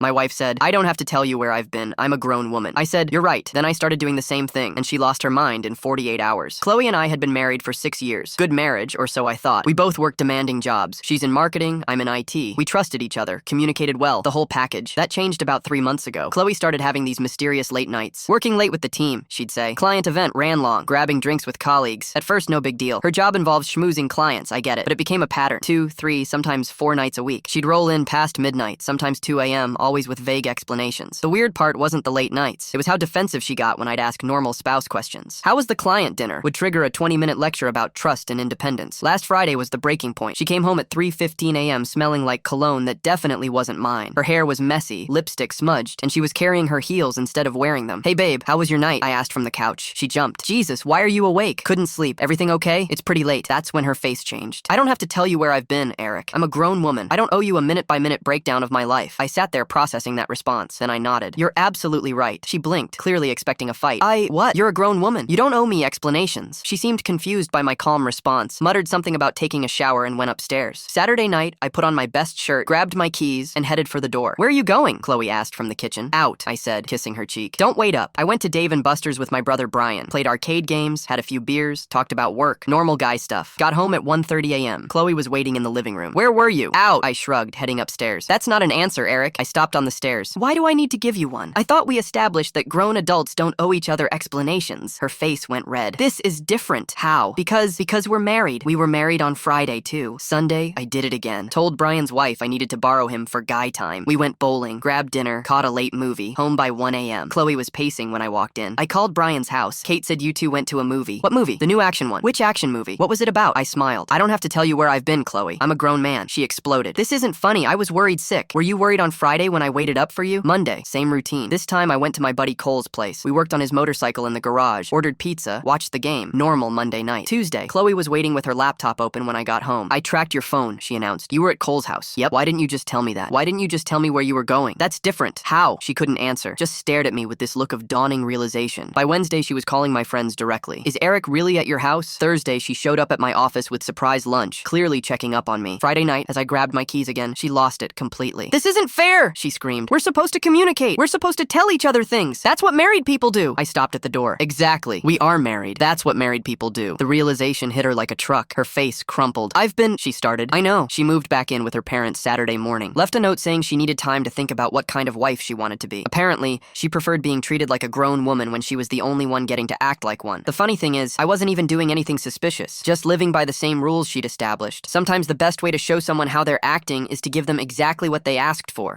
My wife said, I don't have to tell you where I've been. I'm a grown woman. I said, you're right. Then I started doing the same thing, and she lost her mind in 48 hours. Chloe and I had been married for 6 years. Good marriage, or so I thought. We both worked demanding jobs. She's in marketing, I'm in IT. We trusted each other, communicated well, the whole package. That changed about 3 months ago. Chloe started having these mysterious late nights. Working late with the team, she'd say. Client event ran long, grabbing drinks with colleagues. At first, no big deal. Her job involves schmoozing clients, I get it. But it became a pattern. 2, 3, sometimes 4 nights a week. She'd roll in past midnight, sometimes 2 a.m., always with vague explanations. The weird part wasn't the late nights. It was how defensive she got when I'd ask normal spouse questions. How was the client dinner? Would trigger a 20-minute lecture about trust and independence. Last Friday was the breaking point. She came home at 3:15 a.m. smelling like cologne that definitely wasn't mine. Her hair was messy, lipstick smudged, and she was carrying her heels instead of wearing them. Hey babe, how was your night? I asked from the couch. She jumped. Jesus, why are you awake? Couldn't sleep. Everything okay? It's pretty late. That's when her face changed. I don't have to tell you where I've been, Eric. I'm a grown woman. I don't owe you a minute-by-minute breakdown of my life. I sat there processing that response, and I nodded. You're absolutely right. She blinked, clearly expecting a fight. What? You're a grown woman. You don't owe me explanations. She seemed confused by my calm response, muttered something about taking a shower, and went upstairs. Saturday night, I put on my best shirt, grabbed my keys, and headed for the door. Where are you going? Chloe asked from the kitchen. Out, I said, kissing her cheek. Don't wait up. I went to Dave & Buster's with my brother Brian, played arcade games, had a few beers, talked about work, normal guy stuff. Got home at 1:30 a.m. Chloe was waiting in the living room. Where were you? Out, I shrugged, heading upstairs. That's not an answer, Eric. I stopped on the stairs. Why do I need to give you one? I thought we established that grown adults don't owe each other explanations. Her face went red. This is different. How? Because we're married. We were married on Friday, too. Sunday, I did it again. Told Brian's wife I needed to borrow him for guy time. We went bowling, grabbed dinner, caught a late movie, home by 1 a.m. Chloe was pacing when I walked in. I called Brian's house. Kate said you two went to a movie. What movie? The new action one. Which action movie? What was it about? I smiled. I don't have to tell you where I've been, Chloe. I'm a grown man. She exploded. This isn't funny. I was worried sick. Were you worried on Friday when I waited up for you? Monday, same routine. This time I went to my buddy Cole's place. We worked on his motorcycle in the garage, ordered pizza, watched the game. Normal Monday night. Tuesday, Chloe was waiting with her laptop open when I got home. I tracked your phone, she announced. You were at Cole's house. Yep. Why didn't you just tell me that? Why didn't you just tell me where you were going? That's different. How? She couldn't answer. Just stared at me with this look of dawning realization. By Wednesday, she was calling my friends directly. Is Eric really at your house? Thursday, she showed up at my office with surprise lunch, clearly checking up on me. Friday night, as I grabbed my keys again, she lost it completely. This isn't fair, she screamed. We're supposed to communicate. We're supposed to tell each other things. That's what married people do. I stopped at the door. Exactly. We are married. That's what married people do. The realization hit her like a truck. Her face crumpled. She started. I know. She moved back in with her parents Saturday morning. Left a note saying she needed time to think about what kind of wife she wanted to be. Apparently, she preferred being treated like a grown woman when she was the only one getting to act like one. The funny thing is, I wasn't even doing anything suspicious. Just living by the same rules she'd established. Sometimes the best way to show someone how they're acting is to give them exactly what they asked for.